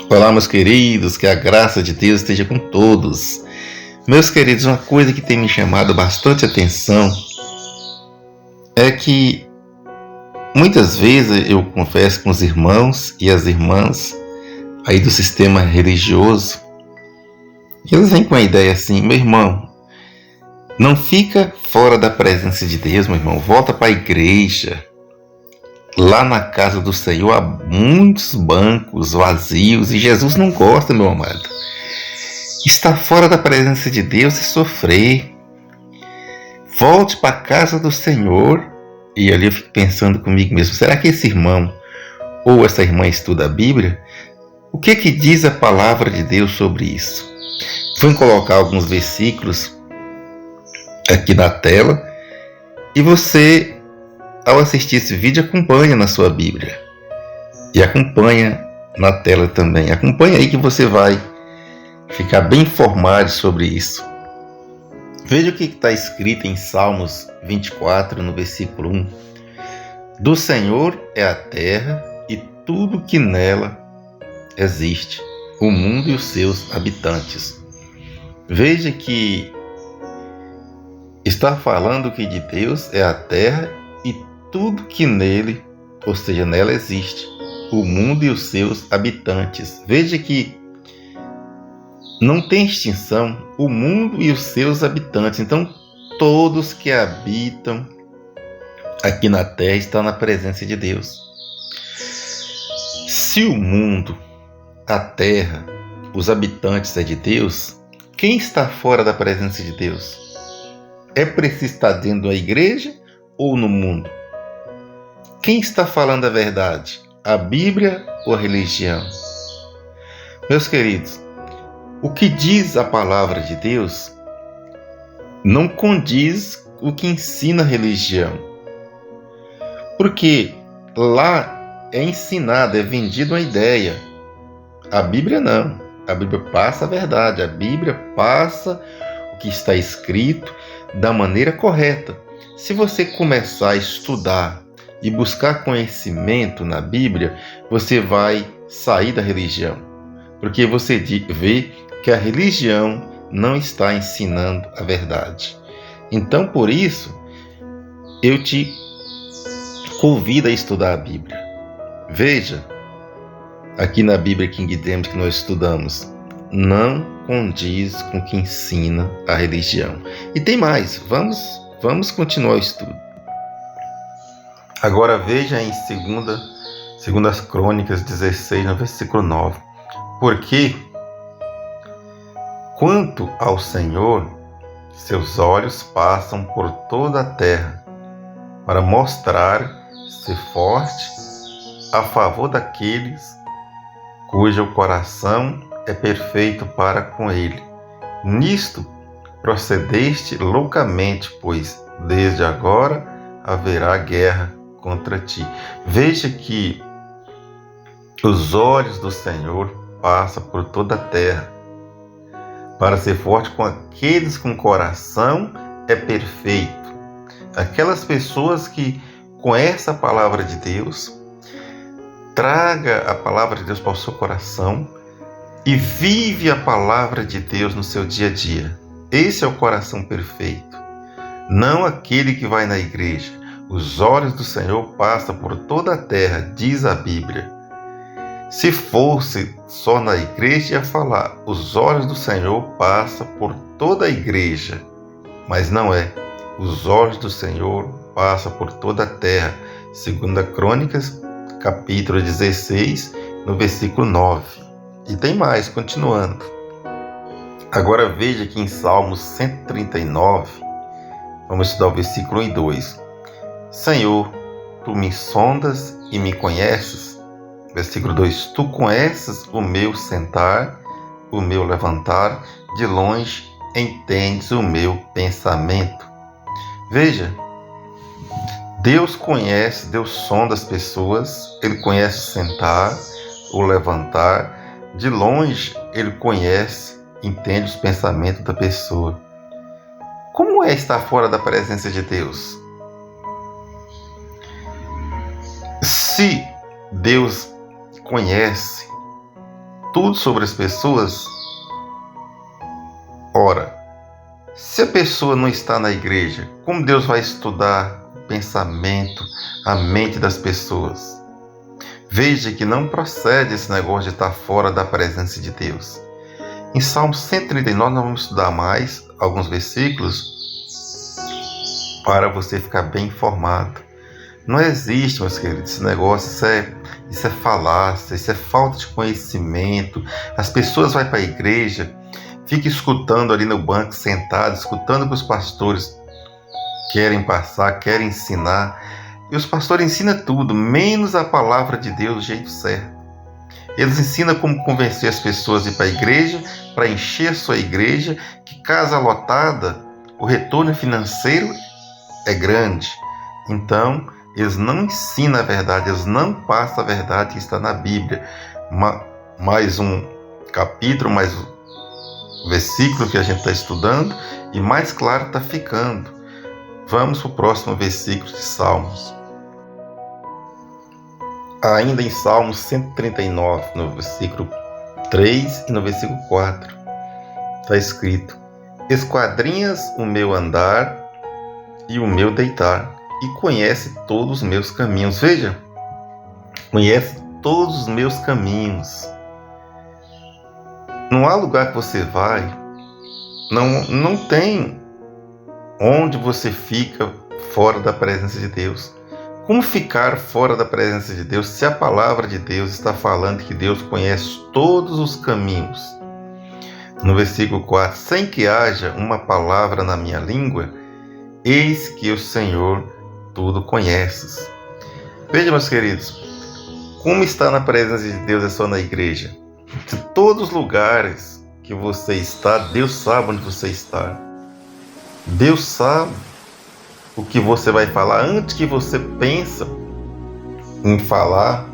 Olá, meus queridos, que a graça de Deus esteja com todos. Meus queridos, uma coisa que tem me chamado bastante atenção é que muitas vezes eu confesso com os irmãos e as irmãs aí do sistema religioso, e eles vêm com a ideia assim: meu irmão, não fica fora da presença de Deus, meu irmão, volta para a igreja. Lá na casa do Senhor há muitos bancos vazios e Jesus não gosta, meu amado. Estar fora da presença de Deus é sofrer. Volte para a casa do Senhor. E ali eu fico pensando comigo mesmo: será que esse irmão ou essa irmã estuda a Bíblia? O que diz a palavra de Deus sobre isso? Vou colocar alguns versículos aqui na tela e você, ao assistir esse vídeo, acompanha na sua Bíblia e acompanha na tela também. Acompanha aí que você vai ficar bem informado sobre isso. Veja o que está escrito em Salmos 24, no versículo 1. Do Senhor é a terra e tudo que nela existe, o mundo e os seus habitantes. Veja que está falando que de Deus é a terra e tudo que nele, ou seja, nela existe, o mundo e os seus habitantes. Veja que não tem extinção, o mundo e os seus habitantes. Então, todos que habitam aqui na terra estão na presença de Deus. Se o mundo, a terra, os habitantes é de Deus, quem está fora da presença de Deus? É preciso estar dentro da igreja ou no mundo? Quem está falando a verdade? A Bíblia ou a religião? Meus queridos, o que diz a palavra de Deus não condiz o que ensina a religião. Porque lá é ensinado, é vendido uma ideia. A Bíblia não. A Bíblia passa a verdade. A Bíblia passa o que está escrito da maneira correta. Se você começar a estudar e buscar conhecimento na Bíblia, você vai sair da religião. Porque você vê que a religião não está ensinando a verdade. Então, por isso, eu te convido a estudar a Bíblia. Veja, aqui na Bíblia King James que nós estudamos, não condiz com o que ensina a religião. E tem mais, vamos continuar o estudo. Agora veja em 2 Crônicas 16, no versículo 9. Porque quanto ao Senhor, seus olhos passam por toda a terra para mostrar-se forte a favor daqueles cujo coração é perfeito para com ele. Nisto procedeste loucamente, pois desde agora haverá guerra contra ti. Veja que os olhos do Senhor passam por toda a terra para ser forte com aqueles com coração é perfeito. Aquelas pessoas que conhecem a palavra de Deus, traga a palavra de Deus para o seu coração e vive a palavra de Deus no seu dia a dia. Esse é o coração perfeito. Não aquele que vai na igreja. Os olhos do Senhor passam por toda a terra, diz a Bíblia. Se fosse só na igreja, ia falar: os olhos do Senhor passam por toda a igreja. Mas não é. Os olhos do Senhor passam por toda a terra. 2 Crônicas, capítulo 16, no versículo 9. E tem mais, continuando. Agora veja aqui em Salmos 139, vamos estudar o versículo 1 e 2. Senhor, tu me sondas e me conheces. Versículo 2. Tu conheces o meu sentar, o meu levantar, de longe entendes o meu pensamento. Veja, Deus conhece, Deus sonda as pessoas, Ele conhece o sentar, o levantar, de longe Ele conhece, entende os pensamentos da pessoa. Como é estar fora da presença de Deus? Se Deus conhece tudo sobre as pessoas? Ora, se a pessoa não está na igreja, como Deus vai estudar o pensamento, a mente das pessoas? Veja que não procede esse negócio de estar fora da presença de Deus. Em Salmo 139, nós vamos estudar mais alguns versículos para você ficar bem informado. Não existe, meus queridos, esse negócio, isso é falácia, isso é falta de conhecimento. As pessoas vão para a igreja, ficam escutando ali no banco, sentado, escutando o que os pastores querem passar, querem ensinar. E os pastores ensinam tudo, menos a palavra de Deus do jeito certo. Eles ensinam como convencer as pessoas a ir para a igreja, para encher a sua igreja, que casa lotada, o retorno financeiro é grande. Então, eles não ensinam a verdade, eles não passam a verdade que está na Bíblia. Mais um capítulo, mais um versículo que a gente está estudando, e mais claro está ficando. Vamos para o próximo versículo de Salmos. Ainda em Salmos 139, no versículo 3 e no versículo 4, está escrito: esquadrinhas o meu andar e o meu deitar, e conhece todos os meus caminhos. Veja, conhece todos os meus caminhos. Não há lugar que você vai, não tem onde você fica fora da presença de Deus. Como ficar fora da presença de Deus se a palavra de Deus está falando que Deus conhece todos os caminhos? No versículo 4, sem que haja uma palavra na minha língua, eis que o Senhor tudo conheces. Veja, meus queridos, como estar na presença de Deus é só na igreja. De todos os lugares que você está, Deus sabe onde você está. Deus sabe o que você vai falar antes que você pensa em falar,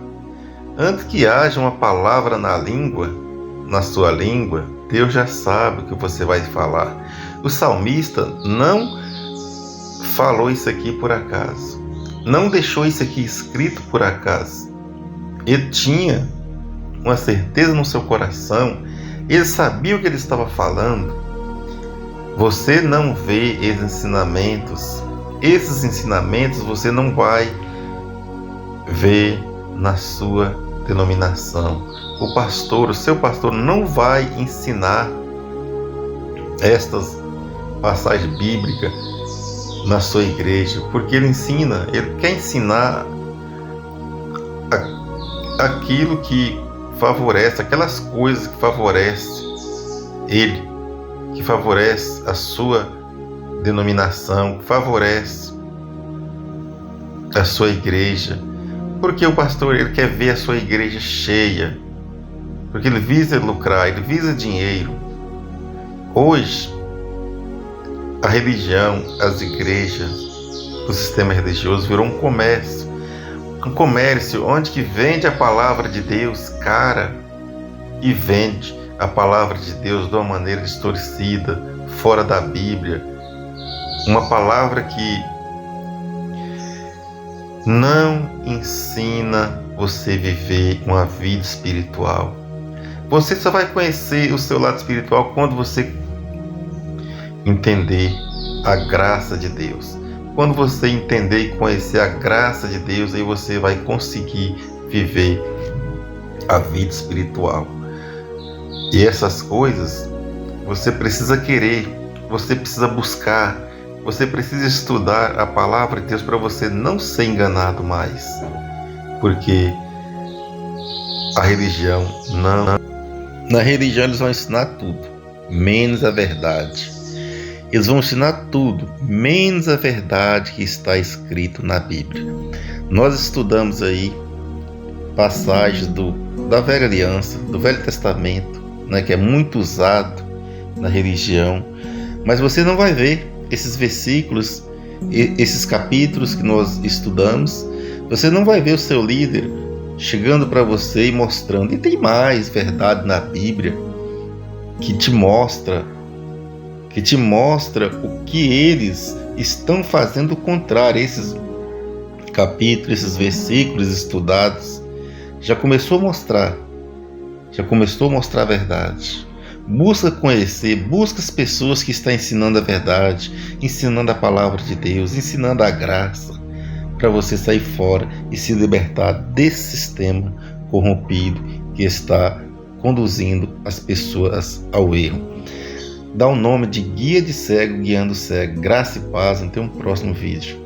antes que haja uma palavra na sua língua, Deus já sabe o que você vai falar. O salmista não falou isso aqui por acaso, não deixou isso aqui escrito por acaso. Ele tinha uma certeza no seu coração, ele sabia o que ele estava falando. Você não vê esses ensinamentos você não vai ver na sua denominação. O seu pastor não vai ensinar estas passagens bíblicas na sua igreja, porque ele quer ensinar aquilo que favorece, aquelas coisas que favorecem ele, que favorece a sua denominação, favorece a sua igreja, porque o pastor ele quer ver a sua igreja cheia, porque ele visa lucrar, ele visa dinheiro. Hoje, a religião, as igrejas, o sistema religioso virou um comércio onde que vende a palavra de Deus cara e vende a palavra de Deus de uma maneira distorcida, fora da Bíblia, uma palavra que não ensina você a viver uma vida espiritual. Você só vai conhecer o seu lado espiritual quando você entender a graça de Deus. Quando você entender e conhecer a graça de Deus, aí você vai conseguir viver a vida espiritual. E essas coisas você precisa querer, você precisa buscar, você precisa estudar a palavra de Deus para você não ser enganado mais. Porque a religião não. Na religião eles vão ensinar tudo, menos a verdade. Eles vão ensinar tudo, menos a verdade que está escrito na Bíblia. Nós estudamos aí passagens da Velha Aliança, do Velho Testamento, né, que é muito usado na religião, mas você não vai ver esses versículos, esses capítulos que nós estudamos. Você não vai ver o seu líder chegando para você e mostrando. E tem mais verdade na Bíblia que te mostra o que eles estão fazendo contrário. Esses capítulos, esses versículos estudados já começou a mostrar já começou a mostrar a verdade. Busca conhecer, busca as pessoas que estão ensinando a verdade, ensinando a palavra de Deus, ensinando a graça, para você sair fora e se libertar desse sistema corrompido que está conduzindo as pessoas ao erro. Dá o nome de Guia de Cego Guiando o Cego. Graça e paz, até um próximo vídeo.